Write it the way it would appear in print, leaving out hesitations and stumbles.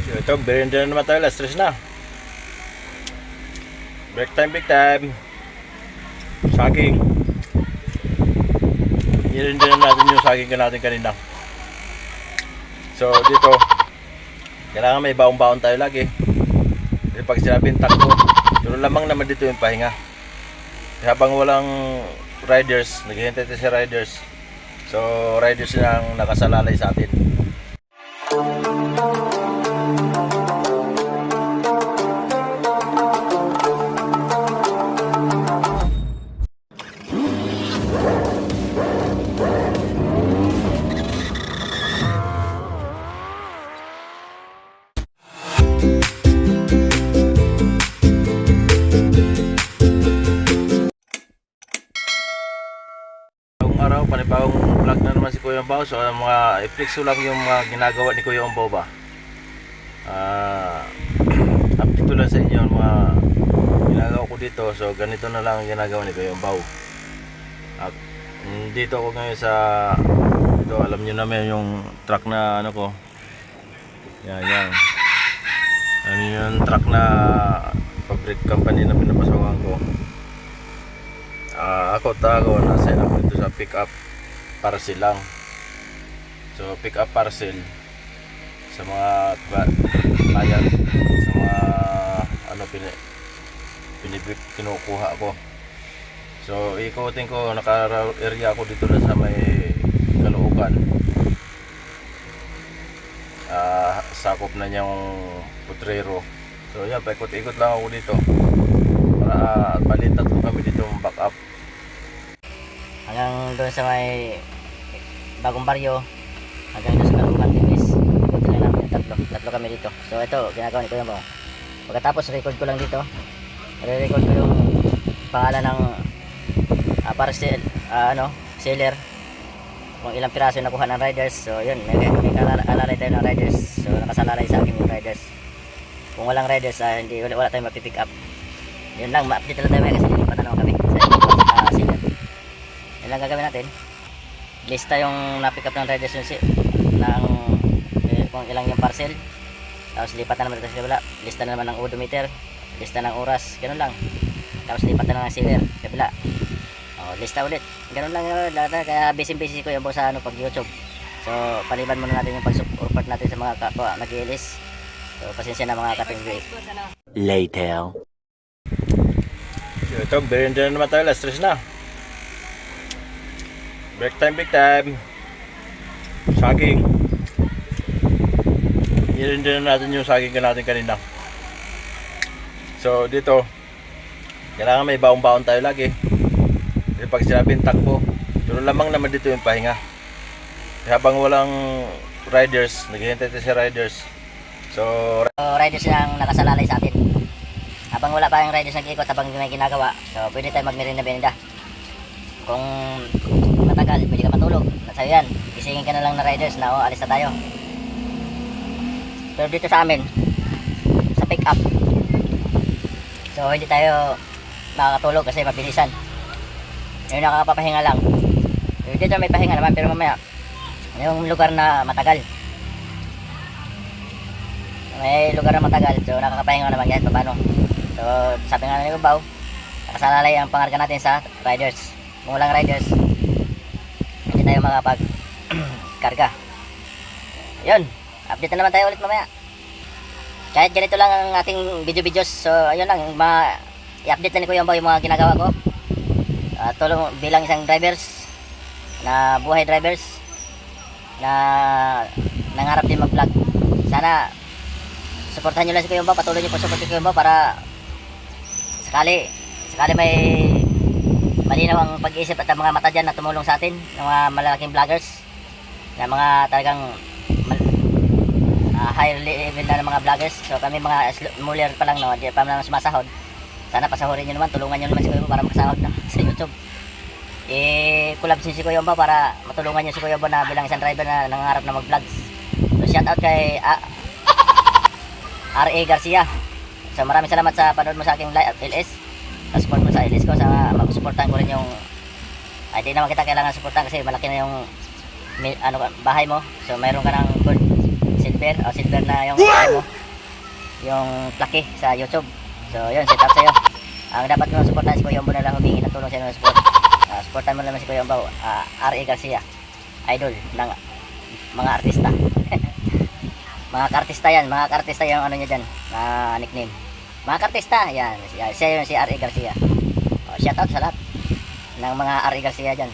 So, ito, merienda na naman tayo. Last stress na. Break time, big time. Saging. Merienda na natin yung saging ka natin kanina. So, dito, kailangan may baon-baon tayo lagi. Kasi pag sinabing takbo, pero lamang naman dito yung pahinga. Habang walang riders, naghihintay tayo sa riders. So, riders na ang nakasalalay sa atin. Araw, panibagong vlog na naman si Kuya Umbao. So mga i-flex ko lang yung mga ginagawa ni Kuya Umbao ba. Update ko lang sa inyo yung mga ginagawa ko dito. So ganito na lang ang ginagawa ni Kuya Umbao. At dito ako ngayon sa ito, alam niyo naman yung truck na ano ko. Yan. Ano yung truck na public company na pinapasokan ko. Ako nasa ako dito sa pick up parcel lang. So pick up parcel sa mga client, sa mga ano kinukuha ko. So ikutin ko, naka-area ako dito na sa may Caloocan. Sakop na niyang Potrero. So yan, paikot-ikot lang ako dito para bali tatlo kami dito back up hanggang doon sa may bagong baryo, hanggang doon sa Caloocan Timis. Ikutin lang namin yung tatlo kami dito. So ito ginagawa ni Kuya Umbao. Pagkatapos record ko lang dito, re-record ko yung pangalan ng parcel, seller, kung ilang piraso nakuha ng riders. So yun, may kalalay tayo ng riders. So nakasalalay sa akin yung riders. Kung walang riders, wala tayong mapipick up. Yun lang, ma-update lang tayo kasi lilipat na kami sa seller. Yun lang gagawin natin. Lista yung na-pick up ng riders yung kung ilang yung parcel. Tapos lipat na naman ito sa kabila. Lista na naman ng odometer, lista ng oras, ganun lang. Tapos lipat na ng seller kabila. Lista ulit. Ganun lang yun. Kaya busy ko yung sa pag YouTube. So paliban muna natin yung pag-support natin sa mga kapwa nag-iilis. So pasensya na mga katinggi. later. So ito, merienda na naman tayo. Last stress na. Break time, big time. Saging. Merienda na natin yung saging ka natin kanina. So dito, kailangan may baon-baon tayo lagi. Kasi pag sinabing takbo, pero lamang naman dito yung pahinga. Habang walang riders, naghihintay tayo sa riders. So riders ang nakasalalay sa atin. Habang wala pa yung riders nag-iikot, habang may ginagawa, so pwede tayo magmerienda-merienda. Kung matagal, pwede ka matulog. Sa'yo yan, isingin ka na lang na riders na alis na tayo. Pero dito sa amin, sa pick up, so hindi tayo makakatulog kasi mabilisan. Yung nakakapapahinga lang. So, dito may pahinga naman, pero mamaya yung lugar na matagal, may lugar na matagal, so nakakapahinga naman yan paano. So sabi nga ni Umbao, nakasalalay ang pangarga natin sa riders. Kung walang riders, hindi tayo makapag karga. Yun, update na naman tayo ulit mamaya. Kahit ganito lang ang ating video-videos. So ayun lang, i-update na ni Kuya Umbao yung mga ginagawa ko. Tulong bilang isang drivers na buhay drivers na nangarap din mag-vlog. Sana suportahan nyo lang si Kuya Umbao, patuloy nyo po support si Kuya Umbao para sakali may malinaw ang pag-iisip at ang mga mata dyan na tumulong sa atin, ng mga malalaking vloggers, na mga talagang high level na ng mga vloggers. So kami mga smaller pa lang, no, di pa naman sumasahod. Sana pasahurin nyo naman, tulungan nyo naman si Kuya Umbao para makasahod na sa YouTube. I-collab si Kuya Umbao para matulungan nyo si Kuya Umbao na bilang isang driver na nangangarap na mag-vlogs. So shout out kay R.A. Garcia. So maraming salamat sa panood mo sa aking LS. Sa support mo sa LS ko, sa mag-supportan ko rin yung hindi naman kita kailangan supportan kasi malaki na yung bahay mo. So mayroon ka ng good silver, o silver na yung mo, yung laki sa YouTube. So yun, set up sa'yo. Ang dapat mo supportan si Kuya Umbo na lang humingi ng tulong sa inyo ng support. Supportan mo naman si Kuya Umbo, R.A. Garcia, idol ng mga artista. Mga kartista yan, mga kartista yung ano niya dyan, nickname. Mga kartista, yan, siya yung si R.A. Garcia. Shoutout sa lahat ng mga R.A. Garcia dyan.